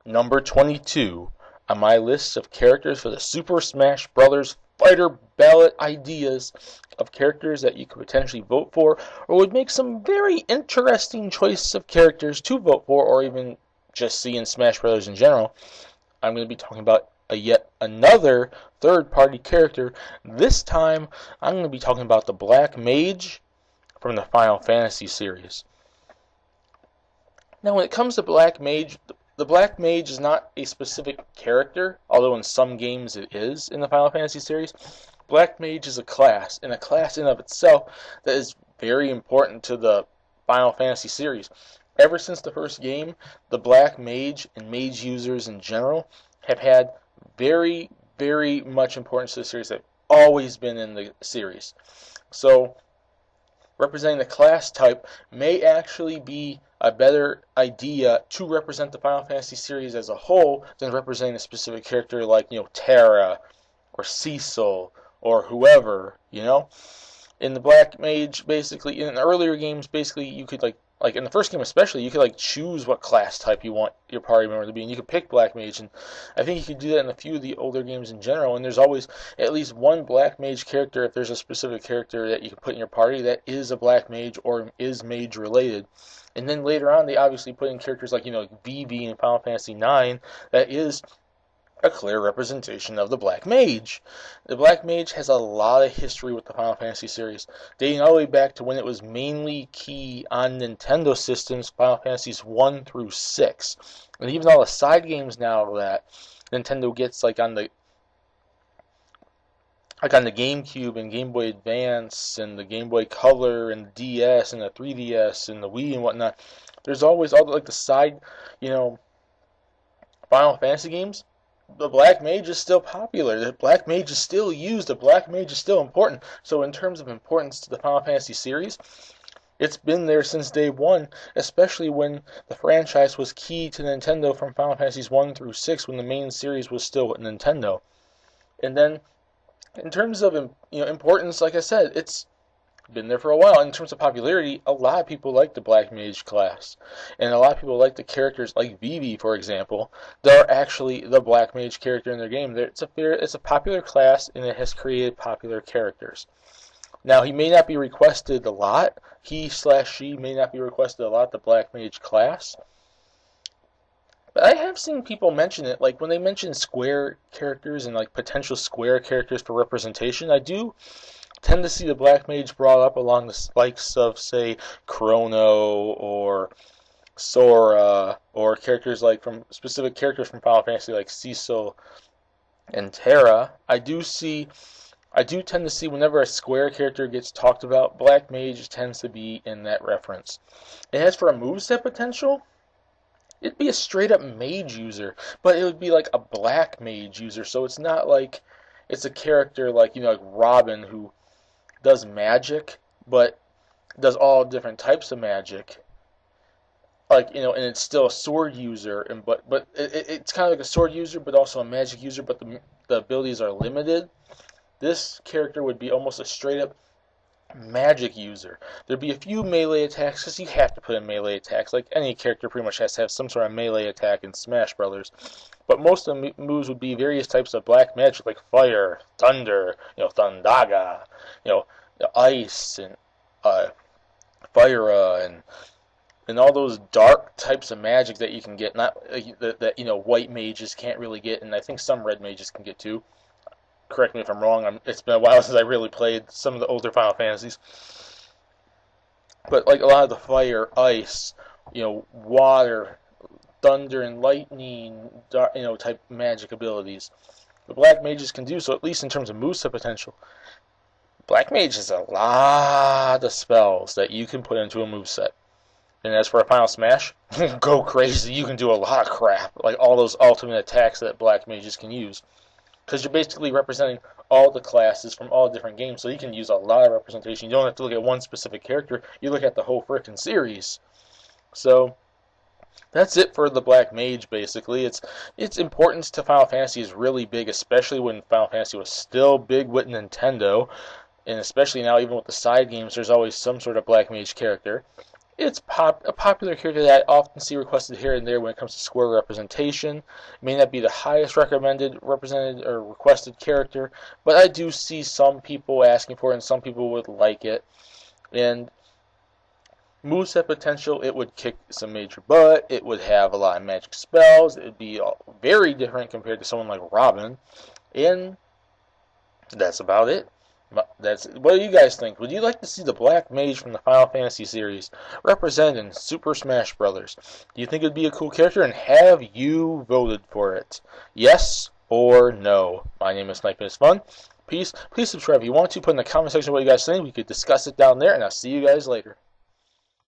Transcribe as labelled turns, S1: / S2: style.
S1: Number 22 on my list of characters for the Super Smash Bros. Fighter ballot ideas of characters that you could potentially vote for, or would make some very interesting choice of characters to vote for, or even just see in Smash Bros. In general. I'm going to be talking about yet another third-party character. This time, I'm going to be talking about the Black Mage from the Final Fantasy series. Now, when it comes to Black Mage, the Black Mage is not a specific character, although in some games it is in the Final Fantasy series. Black Mage is a class, and a class in of itself that is very important to the Final Fantasy series. Ever since the first game, the Black Mage and mage users in general have had very, very much importance to the series. They've always been in the series. So, representing the class type may actually be a better idea to represent the Final Fantasy series as a whole than representing a specific character like, Terra or Cecil or whoever, In the Black Mage, basically, in the earlier games, basically, you could, like in the first game especially, you could, choose what class type you want your party member to be, and you could pick Black Mage, and I think you could do that in a few of the older games in general, and there's always at least one Black Mage character, if there's a specific character that you can put in your party that is a Black Mage or is Mage related. And then later on, they obviously put in characters like, Vivi in Final Fantasy IX, that is a clear representation of the Black Mage. The Black Mage has a lot of history with the Final Fantasy series, dating all the way back to when it was mainly key on Nintendo systems, Final Fantasies 1 through 6. And even all the side games now that Nintendo gets, on the GameCube and Game Boy Advance and the Game Boy Color and the DS and the 3DS and the Wii and whatnot, there's always all the side, Final Fantasy games. The Black Mage is still popular. The Black Mage is still used. The Black Mage is still important. So in terms of importance to the Final Fantasy series, it's been there since day one, especially when the franchise was key to Nintendo from Final Fantasies 1 through 6 when the main series was still with Nintendo. And then in terms of importance, like I said, it's been there for a while. In terms of popularity, a lot of people like the Black Mage class, and a lot of people like the characters like Vivi, for example. They're actually the Black Mage character in their game. It's a popular class, and it has created popular characters. Now, he may not be requested a lot. He/she may not be requested a lot, the Black Mage class. But I have seen people mention it, when they mention square characters and potential square characters for representation. I do tend to see the Black Mage brought up along the likes of, say, Chrono or Sora, or characters from specific characters from Final Fantasy like Cecil and Terra. I do tend to see whenever a square character gets talked about, Black Mage tends to be in that reference. And as for a moveset potential, it'd be a straight up mage user, but it would be like a Black Mage user, so it's not like it's a character like Robin who does magic, but does all different types of magic. And it's still a sword user, but it's kind of like a sword user, but also a magic user, but the abilities are limited. This character would be almost a straight up magic user. There'd be a few melee attacks, because you have to put in melee attacks. Like any character pretty much has to have some sort of melee attack in Smash Brothers. But most of the moves would be various types of black magic, like fire, thunder, thundaga, ice, and fire, and all those dark types of magic that you can get, not that white mages can't really get, and I think some red mages can get too. Correct me if I'm wrong. It's been a while since I really played some of the older Final Fantasies. But a lot of the fire, ice, water, thunder, and lightning, type magic abilities, the Black Mages can do so, at least in terms of moveset potential. Black Mage has a lot of spells that you can put into a moveset. And as for a Final Smash, go crazy. You can do a lot of crap, like all those ultimate attacks that Black Mages can use. Because you're basically representing all the classes from all different games, so you can use a lot of representation. You don't have to look at one specific character, you look at the whole frickin' series. So, that's it for the Black Mage, basically. Its importance to Final Fantasy is really big, especially when Final Fantasy was still big with Nintendo, and especially now, even with the side games, there's always some sort of Black Mage character. It's a popular character that I often see requested here and there when it comes to square representation. It may not be the highest recommended, represented, or requested character, but I do see some people asking for it and some people would like it. And moveset potential, it would kick some major butt. It would have a lot of magic spells. It would be very different compared to someone like Robin. And that's about it. What do you guys think? Would you like to see the Black Mage from the Final Fantasy series represented in Super Smash Bros? Do you think it would be a cool character, and have you voted for it? Yes or no? My name is Sniping is Fun. Please subscribe if you want to. Put in the comment section what you guys think. We could discuss it down there, and I'll see you guys later.